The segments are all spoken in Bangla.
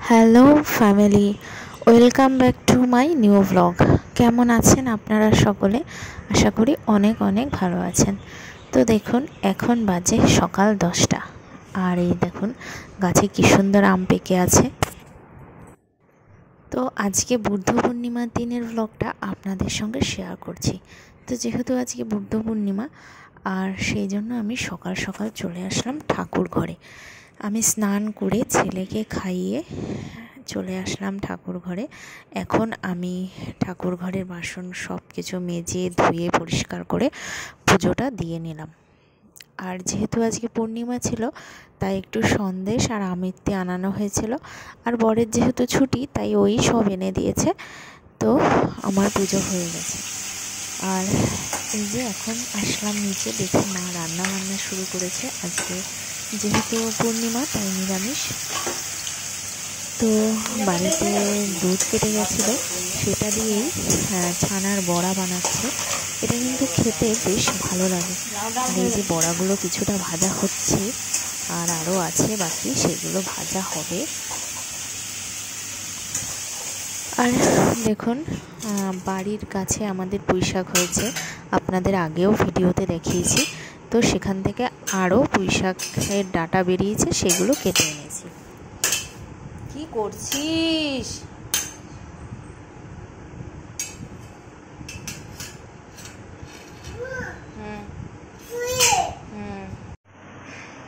Hello family, welcome back to my new blog. কেমন আছেন আপনারা সকলে? আশা করি অনেক অনেক ভালো আছেন। তো দেখুন, এখন বাজে সকাল 10টা, আর এই দেখুন গাছে কী সুন্দর আম পেকে আছে। তো আজকে বুদ্ধ পূর্ণিমার দিনের ব্লগটা আপনাদের সঙ্গে শেয়ার করছি। তো যেহেতু আজকে বুদ্ধ পূর্ণিমা, আর সেই জন্য আমি সকাল সকাল চলে আসলাম ঠাকুর ঘরে। আমি স্নান করে ছেলেকে খাইয়ে চলে আসলাম ঠাকুর ঘরে। এখন আমি ঠাকুর ঘরের বাসন সব কিছু মেজে ধুয়ে পরিষ্কার করে পুজোটা দিয়ে নিলাম। আর যেহেতু আজকে পূর্ণিমা ছিল, তাই একটু সন্দেশ আর আমিত্তি আনানো হয়েছিল। আর বরের যেহেতু ছুটি, তাই ওই সব এনে দিয়েছে। তো আমার পুজো হয়ে গেছে। আর এই যে এখন আসলাম নিচে, দেখি মা রান্না বান্না শুরু করেছে। আজকে যেহেতু পূর্ণিমা, তাই নিরামিষ। তো বাড়িতে দুধ কেটে গেছিলো, সেটা দিয়েই ছানার বড়া বানাচ্ছে। এটা কিন্তু খেতে বেশ ভালো লাগে। আর এই যে বড়াগুলো কিছুটা ভাজা হচ্ছে, আর আরও আছে বাকি, সেগুলো ভাজা হবে। আর দেখুন, বাড়ির কাছে আমাদের পুঁইশাক হয়েছে, আপনাদের আগেও ভিডিওতে দেখিয়েছি। তো সেখান থেকে আরও পুঁইশাকের ডাঁটা বেরিয়েছে, সেগুলো কেটে এনেছি। কি করছিস?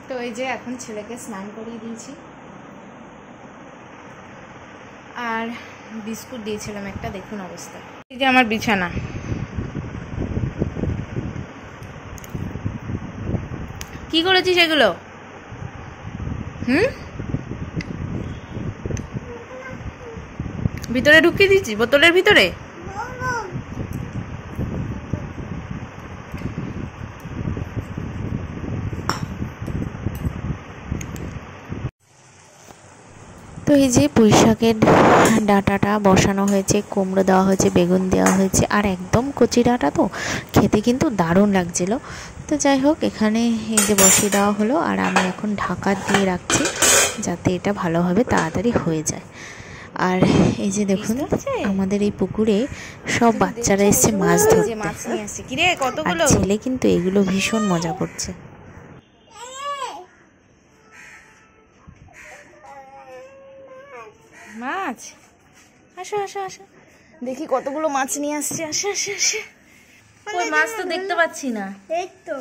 তো এই যে এখন ছেলেকে স্নান করিয়ে দিয়েছি, আর বিস্কুট দিয়েছিলাম একটা। দেখুন অবস্থা। এই যে আমার বিছানা, কি করেছিস এগুলো? ভিতরে ঢুকিয়ে দিচ্ছি, বোতলের ভিতরে। তো এই যে পুঁইশাকের ডাঁটাটা বসানো হয়েছে, কুমড়ো দেওয়া হয়েছে, বেগুন দেওয়া হয়েছে, আর একদম কচি ডাঁটা, তো খেতে কিন্তু দারুণ লাগছিল। তো যাই হোক, এখানে এই যে বসিয়ে দেওয়া হলো, আর আমি এখন ঢাকা দিয়ে রাখছি যাতে এটা ভালোভাবে তাড়াতাড়ি হয়ে যায়। আর এই যে দেখুন, আমাদের এই পুকুরে সব বাচ্চারা এসছে মাছ ধরতে। আর ছেলে কিন্তু এগুলো ভীষণ মজা করছে। মাছ, আসো আসো আসো, দেখি কতগুলো মাছ নিয়ে আসছে। আসে আসে আসে। ওই মাছ তো দেখতে পাচ্ছি না। এই তো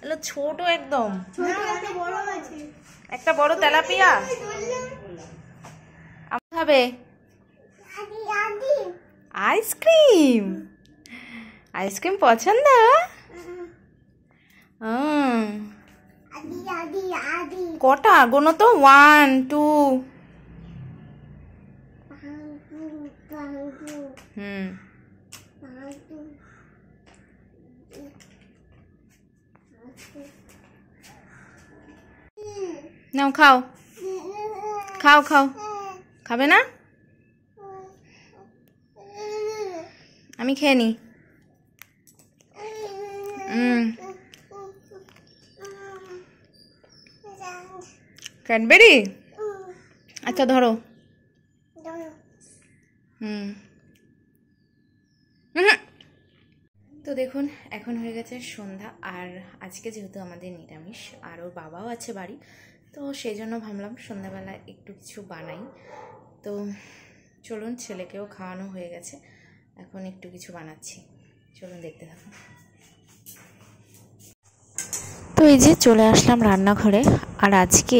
এলো ছোট, একদম একটা বড় তেলাপিয়া। খাবে আইসক্রিম? আইসক্রিম পছন্দ? কটা গোনো তো? 1 2। নাও খাও, খাও খাও। খাবে না? আমি খেয়ে নি। ক্যাডবেরি? আচ্ছা ধরো। তো দেখুন, এখন হয়ে গেছে সন্ধ্যা, আর আজকে যেহেতু আমাদের নিরামিষ, আর ওর বাবাও আছে বাড়ি, তো সেই জন্য ভাবলাম সন্ধ্যাবেলা একটু কিছু বানাই। তো চলুন, ছেলেকেও খাওয়ানো হয়ে গেছে, এখন একটু কিছু বানাচ্ছি, চলুন দেখতে থাকুন। তো এই যে চলে আসলাম রান্নাঘরে, আর আজকে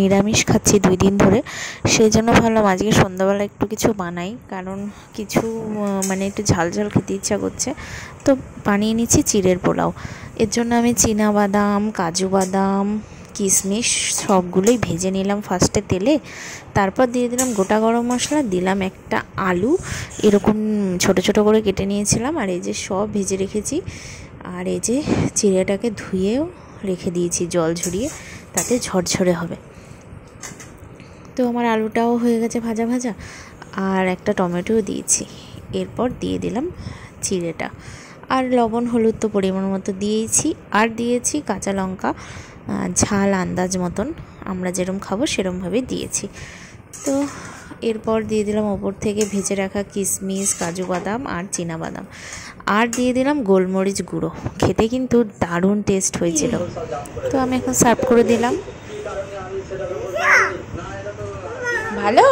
নিরামিষ খাচ্ছি 2 দিন ধরে। সেই জন্য ভাবলাম আজকে সন্ধ্যাবেলা একটু কিছু বানাই, কারণ কিছু মানে একটু ঝাল ঝাল খেতে ইচ্ছা করছে। তো বানিয়ে নিচ্ছি চিড়ের পোলাও। এর জন্য আমি চীনা বাদাম, কাজু বাদাম, কিশমিশ সবগুলোই ভেজে নিলাম ফার্স্টে তেলে। তারপর দিয়ে দিলাম গোটা গরম মশলা, দিলাম একটা আলু এরকম ছোট ছোট করে কেটে নিয়েছিলাম, আর এই যে সব ভেজে রেখেছি। আর এই যে চিড়েটাকে ধুয়েও রেখে দিয়েছি জল ঝরিয়ে, তাতে ঝরঝরে হবে। তো আমার আলুটাও হয়ে গেছে ভাজা ভাজা, আর একটা টমেটোও দিয়েছি। এরপর দিয়ে দিলাম চিড়েটা, আর লবণ হলুদ তো পরিমাণ মতো দিয়েছি, আর দিয়েছি কাঁচা লঙ্কা ঝাল আন্দাজ মতন আমরা যেরকম খাবো সেরকমভাবেই দিয়েছি। তো এরপর দিয়ে দিলাম ওপর থেকে ভেজে রাখা কিশমিশ, কাজু বাদাম আর চীনাবাদাম, আর দিয়ে দিলাম গোলমরিচ গুঁড়ো। খেতে কিন্তু দারুণ টেস্ট হয়েছিল। তো আমি এখন সার্ভ করে দিলাম। ভালো,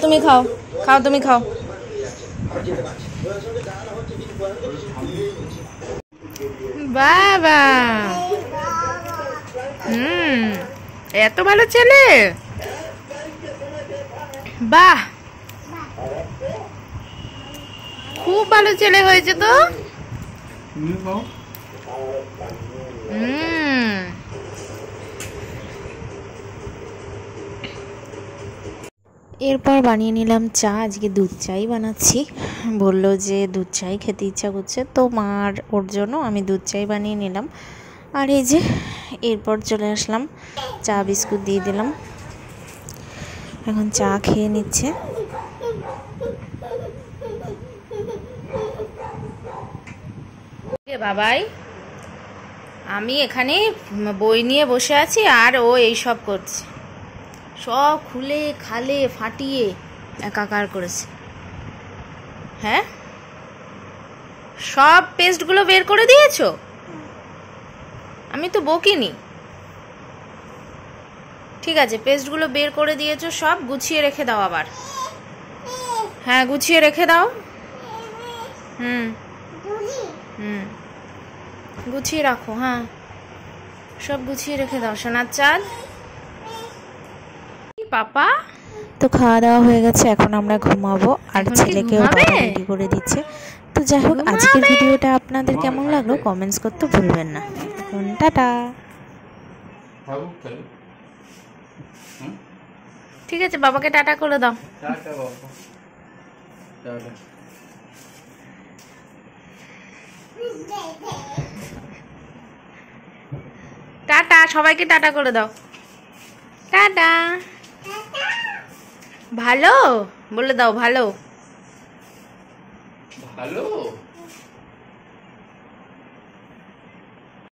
তুমি খাও, তুমি খাও। বাবা, এত ভালো ছেলে, বাহ, খুব ভালো ছেলে হয়েছে তো। এরপর বানিয়ে নিলাম চা। আজকে দুধ চাই বানাচ্ছি। বললো যে দুধ চাই খেতে ইচ্ছা করছে, তো মার ওর জন্য আমি দুধ চাই বানিয়ে নিলাম। আর এই যে এরপর চলে আসলাম, চা বিস্কুট দিয়ে দিলাম। এখন চা খেয়ে নিচ্ছে। বাবাই, আমি এখানে বই নিয়ে বসে আছি আর ও এইসব করছে, সব খুলে খালে ফাটিয়ে একাকার করেছে। হ্যাঁ, সব পেস্টগুলো বের করে দিয়েছো? আমি তো বকিনি। ঠিক আছে, পেস্টগুলো বের করে দিয়েছো, সব গুছিয়ে রেখে দাও আবার। হ্যাঁ, গুছিয়ে রেখে দাও। গুছিয়ে রাখো। হ্যাঁ, সব গুছিয়ে রেখে দাও সোনার চাঁদ। পাপা, তো খাওয়া দাওয়া হয়ে গেছে, এখন আমরা ঘুমাবো। আর ছেলেকেও রেডি করে দিচ্ছে। তো যাই হোক, আজকের ভিডিওটা আপনাদের কেমন লাগলো কমেন্টস করতে ভুলবেন না। এখন টাটা। ঠিক আছে, বাবাকে টাটা করে দাও। টাটা, সবাইকে টাটা করে দাও। টাটা। ভালো বলে দাও, ভালো ভালো।